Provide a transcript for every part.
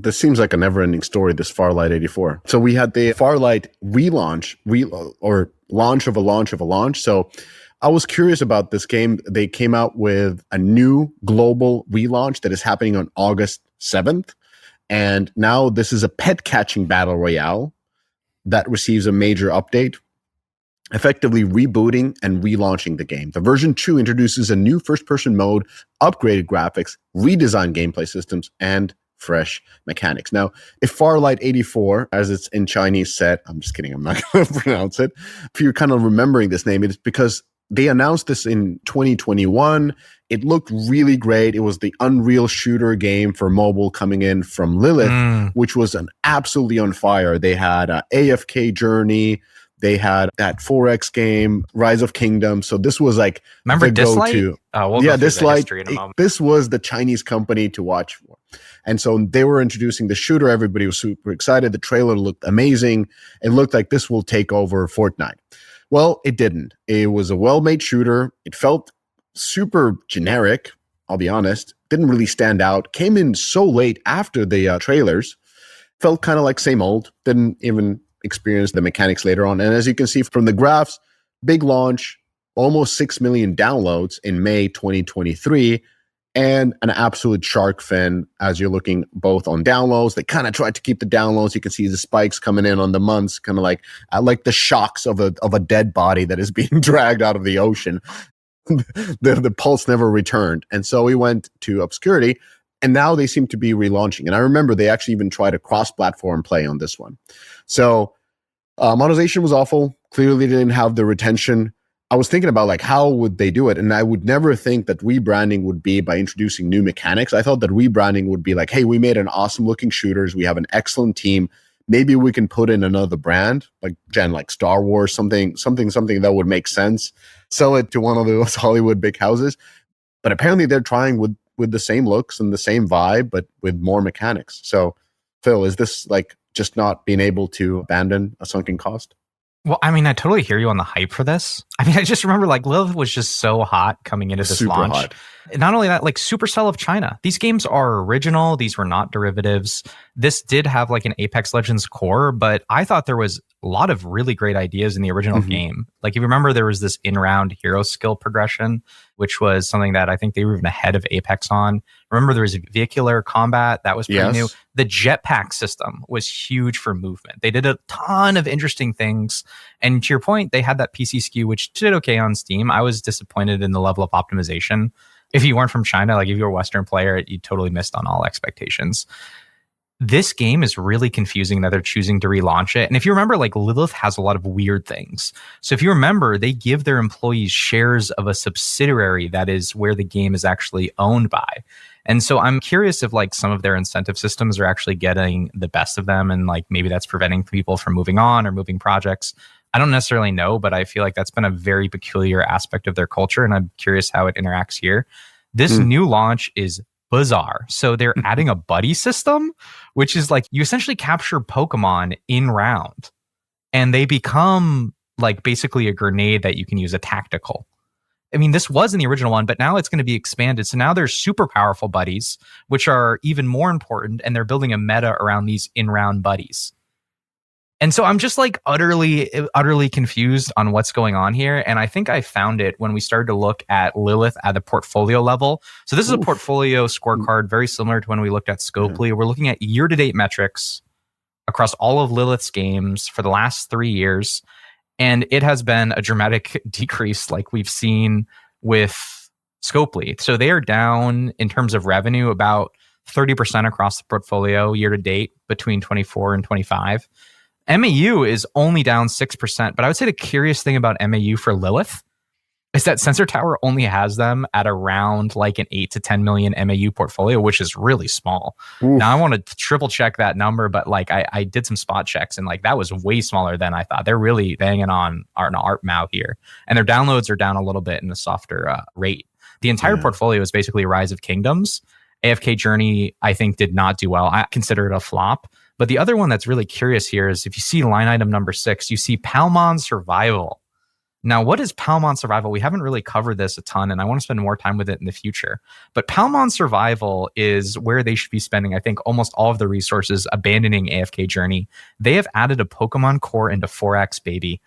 This seems like a never-ending story, this Farlight 84. So we had the Farlight relaunch, or launch of a launch of a launch. So I was curious about this game. They came out with a new global relaunch that is happening on August 7th. And now this is a pet catching battle royale that receives a major update, effectively rebooting and relaunching the game. The version 2 introduces a new first-person mode, upgraded graphics, redesigned gameplay systems, and fresh mechanics. Now, if Farlight 84, as it's in Chinese said, I'm just kidding, I'm not going to pronounce it. If you're kind of remembering this name, it's because they announced this in 2021. It looked really great. It was the Unreal shooter game for mobile coming in from Lilith, which was an absolutely on fire. They had AFK Journey. They had that 4X game, Rise of Kingdom. So this was like the go-to. Dislight. This was the Chinese company to watch for. And so they were introducing the shooter. Everybody was super excited. The trailer looked amazing. It looked like this will take over Fortnite. Well, it didn't. It was a well-made shooter. It felt super generic, I'll be honest. Didn't really stand out. Came in so late after the trailers. Felt kind of like same old. Didn't even experience the mechanics later on. And as you can see from the graphs, big launch, almost 6 million downloads in May 2023, and an absolute shark fin as you're looking both on downloads. They kind of tried to keep the downloads. You can see the spikes coming in on the months, kind of like the shocks of a dead body that is being dragged out of the ocean. the pulse never returned. And so we went to obscurity, and now they seem to be relaunching. And I remember they actually even tried a cross-platform play on this one. So monetization was awful. Clearly didn't have the retention. I was thinking about like, how would they do it? And I would never think that rebranding would be by introducing new mechanics. I thought that rebranding would be like, hey, we made an awesome looking shooters. We have an excellent team. Maybe we can put in another brand, like Star Wars, something that would make sense. Sell it to one of those Hollywood big houses. But apparently they're trying with the same looks and the same vibe, but with more mechanics. So Phil, is this like just not being able to abandon a sunken cost? Well, I mean, I totally hear you on the hype for this. I mean, I just remember like Lilith was just so hot coming into this super launch. Hot. Not only that, like Supercell of China. These games are original. These were not derivatives. This did have like an Apex Legends core, but I thought there was a lot of really great ideas in the original game. Like if you remember, there was this in-round hero skill progression, which was something that I think they were even ahead of Apex on. Remember, there was vehicular combat. That was pretty new. The jetpack system was huge for movement. They did a ton of interesting things. And to your point, they had that PC SKU, which did okay on Steam. I was disappointed in the level of optimization. If you weren't from China, like if you're a Western player, you totally missed on all expectations. This game is really confusing that they're choosing to relaunch it. And if you remember, like Lilith has a lot of weird things. So if you remember, they give their employees shares of a subsidiary that is where the game is actually owned by. And so I'm curious if like some of their incentive systems are actually getting the best of them. And like maybe that's preventing people from moving on or moving projects. I don't necessarily know, but I feel like that's been a very peculiar aspect of their culture. And I'm curious how it interacts here. This new launch is bizarre. So they're adding a buddy system, which is like you essentially capture Pokemon in round and they become like basically a grenade that you can use a tactical. I mean, this was in the original one, but now it's going to be expanded. So now there's super powerful buddies, which are even more important. And they're building a meta around these in-round buddies. And so I'm just like utterly confused on what's going on here. And I think I found it when we started to look at Lilith at the portfolio level. So this is a portfolio scorecard, very similar to when we looked at Scopely. We're looking at year-to-date metrics across all of Lilith's games for the last 3 years. And it has been a dramatic decrease like we've seen with Scopely. So they are down in terms of revenue about 30% across the portfolio year-to-date between 24 and 25. MAU is only down 6%, but I would say the curious thing about MAU for Lilith is that Sensor Tower only has them at around like an 8 to 10 million MAU portfolio, which is really small. Now I want to triple check that number, but like I did some spot checks and like that was way smaller than I thought. They're really banging on an art mouth here, and their downloads are down a little bit in a softer rate. The entire portfolio is basically Rise of Kingdoms. AFK Journey, I think, did not do well. I consider it a flop. But the other one that's really curious here is if you see line item number 6, you see Palmon Survival. Now, what is Palmon Survival? We haven't really covered this a ton, and I want to spend more time with it in the future. But Palmon Survival is where they should be spending, I think, almost all of the resources abandoning AFK Journey. They have added a Pokemon core into 4X, baby.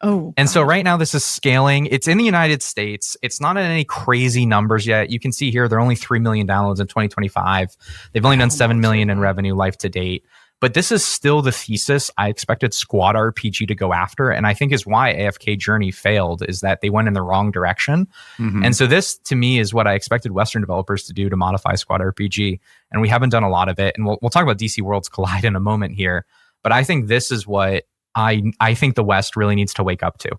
Oh, and so right now this is scaling. It's in the United States. It's not at any crazy numbers yet. You can see here they're only 3 million downloads in 2025. They've only done 7 million in revenue life to date. But this is still the thesis I expected Squad RPG to go after, and I think is why AFK Journey failed, is that they went in the wrong direction. And so this, to me, is what I expected Western developers to do to modify Squad RPG, and we haven't done a lot of it. And we'll talk about DC Worlds Collide in a moment here, but I think this is what I think the West really needs to wake up to.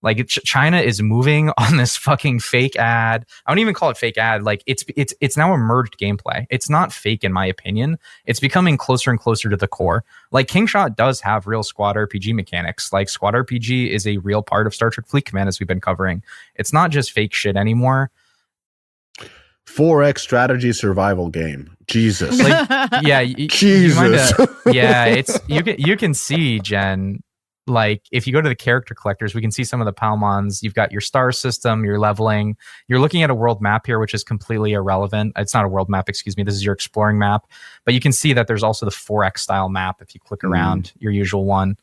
Like China is moving on this fucking fake ad. I don't even call it fake ad. Like it's now a merged gameplay. It's not fake in my opinion. It's becoming closer and closer to the core. Like Kingshot does have real squad RPG mechanics. Like squad RPG is a real part of Star Trek Fleet Command, as we've been covering. It's not just fake shit anymore. 4X strategy survival game. Jesus. Like, yeah, Jesus. It's you can see, Jen. Like if you go to the character collectors, we can see some of the Palmons. You've got your star system, your leveling. You're looking at a world map here, which is completely irrelevant. It's not a world map, excuse me. This is your exploring map. But you can see that there's also the 4X style map if you click around your usual one.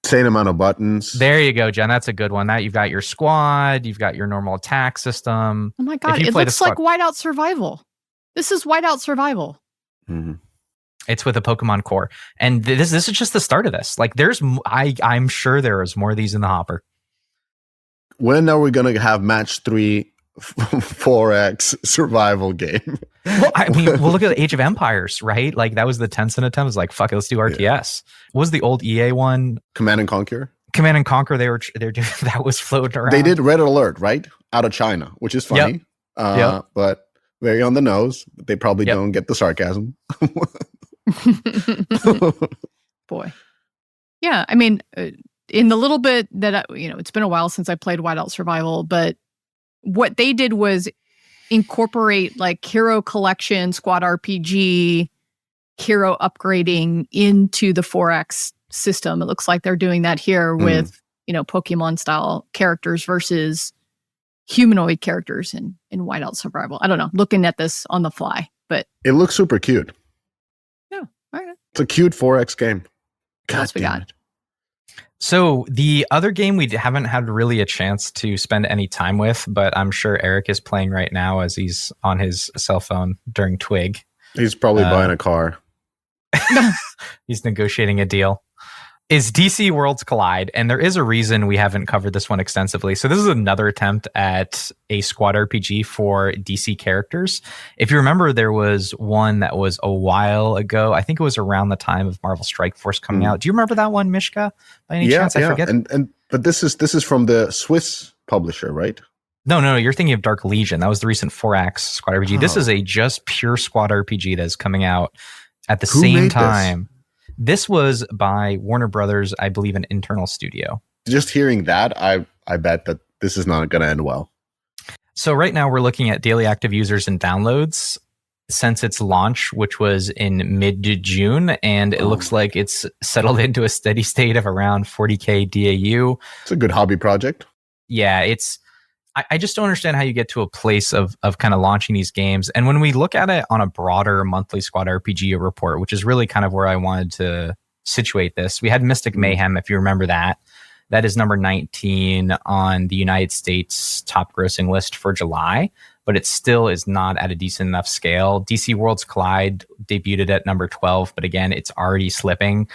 Same amount of buttons. There you go, Jen. That's a good one. That you've got your squad, you've got your normal attack system. Oh my God, it looks like Whiteout Survival. This is Whiteout Survival. It's with a Pokemon core, and this is just the start of this. Like, I'm sure there is more of these in the hopper. When are we going to have match 3 4X survival game? Well, I mean, we'll look at Age of Empires, right? Like that was the Tencent attempt. It was like, fuck it, let's do RTS. Yeah. What was the old EA one? Command and Conquer. Command and Conquer. They're doing that was floating around. They did Red Alert, right? Out of China, which is funny. But very on the nose. They probably don't get the sarcasm. Boy. Yeah, I mean, in the little bit that it's been a while since I played Whiteout Survival, but what they did was incorporate like hero collection, squad RPG, hero upgrading into the 4X system. It looks like they're doing that here with Pokemon style characters versus humanoid characters in Whiteout Survival. I don't know, looking at this on the fly, but it looks super cute. Yeah, all right. It's a cute 4X game. What else we got? So the other game we haven't had really a chance to spend any time with, but I'm sure Eric is playing right now as he's on his cell phone during TWIG. He's probably buying a car. He's negotiating a deal. Is DC Worlds Collide, and there is a reason we haven't covered this one extensively. So this is another attempt at a squad RPG for DC characters. If you remember, there was one that was a while ago. I think it was around the time of Marvel Strike Force coming out. Do you remember that one, Mishka? By any chance? I forget. But this is from the Swiss publisher, right? No. You're thinking of Dark Legion. That was the recent 4X squad RPG. Oh. This is a just pure squad RPG that is coming out at the same time. This was by Warner Brothers, I believe, an internal studio. Just hearing that, I bet that this is not going to end well. So right now we're looking at daily active users and downloads since its launch, which was in mid-June, and it looks like it's settled into a steady state of around 40K DAU. It's a good hobby project. Yeah, I just don't understand how you get to a place of kind of launching these games. And when we look at it on a broader monthly squad RPG report, which is really kind of where I wanted to situate this, we had Mystic Mayhem, if you remember that. That is number 19 on the United States top grossing list for July, but it still is not at a decent enough scale. DC Worlds Collide debuted at number 12, but again, it's already slipping.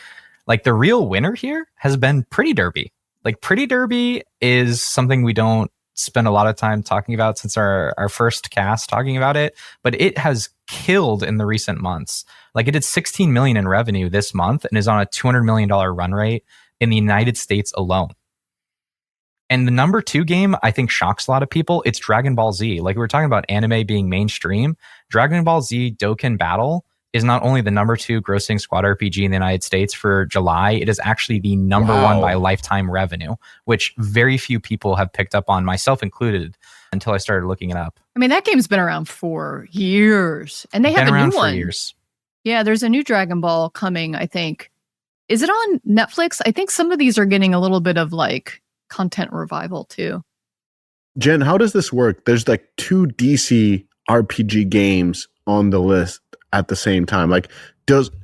Like the real winner here has been Pretty Derby. Like Pretty Derby is something we don't spend a lot of time talking about since our first cast talking about it, but it has killed in the recent months. Like it did 16 million in revenue this month and is on a $200 million run rate in the United States alone. And the number 2 game, I think, shocks a lot of people. It's Dragon Ball Z. Like we were talking about anime being mainstream. Dragon Ball Z Dokkan Battle is not only the number 2 grossing squad RPG in the United States for July, it is actually the number 1 by lifetime revenue, which very few people have picked up on, myself included, until I started looking it up. I mean, that game's been around for years, and they have a new one. For years. Yeah, there's a new Dragon Ball coming, I think. Is it on Netflix? I think some of these are getting a little bit of like content revival too. Jen, how does this work? There's like 2 DC RPG games on the list at the same time. Like,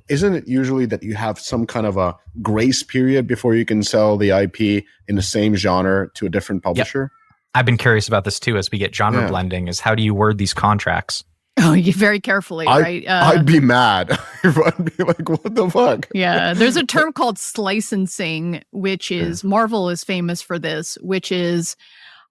isn't it usually that you have some kind of a grace period before you can sell the IP in the same genre to a different publisher? Yep. I've been curious about this too as we get genre blending, is how do you word these contracts? Oh, you very carefully, right? I'd be mad. I'd be like, what the fuck? Yeah, there's a term called slicing, which is, Marvel is famous for this, which is,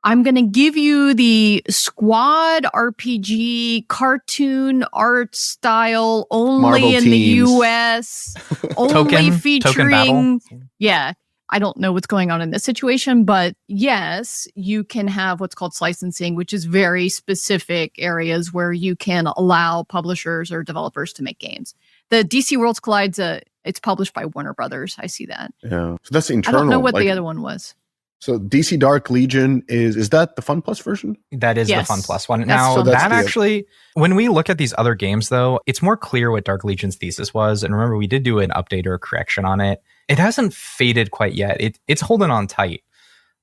I'm going to give you the squad RPG cartoon art style only Marvel in teams. the US, only featuring. Token battle. Yeah. I don't know what's going on in this situation, but yes, you can have what's called licensing, which is very specific areas where you can allow publishers or developers to make games. The DC Worlds Collide's it's published by Warner Brothers. I see that. Yeah. So that's internal. I don't know what the other one was. So DC Dark Legion is that the Fun Plus version? That is the Fun Plus one. Now, so that actually, when we look at these other games, though, it's more clear what Dark Legion's thesis was. And remember, we did do an update or a correction on it. It hasn't faded quite yet. It's holding on tight.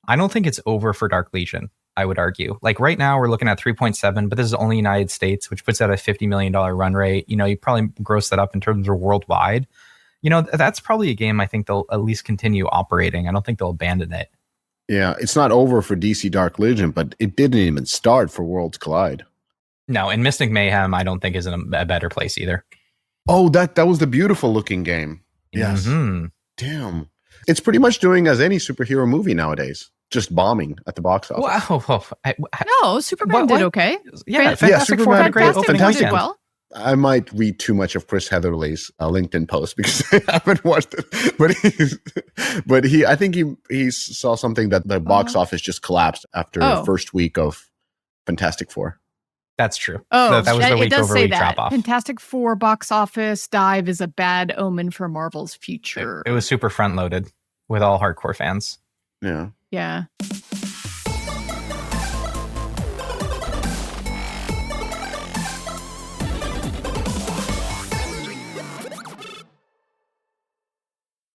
I don't think it's over for Dark Legion, I would argue. Like right now, we're looking at 3.7, but this is only United States, which puts out a $50 million run rate. You know, you probably gross that up in terms of worldwide. You know, that's probably a game I think they'll at least continue operating. I don't think they'll abandon it. Yeah, it's not over for DC Dark Legion, but it didn't even start for Worlds Collide. No, and Mystic Mayhem, I don't think is in a better place either. Oh, that was the beautiful looking game. Yes. Mm-hmm. Damn. It's pretty much doing as any superhero movie nowadays, just bombing at the box office. Wow. No, Superman did okay. Yeah, Fantastic Four had a great opening Four weekend. did well. I might read too much of Chris Heatherley's LinkedIn post because I haven't watched it. But I think he saw something that the box office just collapsed after the first week of Fantastic Four. That's true. Oh, that was the week over week drop off. Fantastic Four box office dive is a bad omen for Marvel's future. It was super front loaded with all hardcore fans. Yeah. Yeah.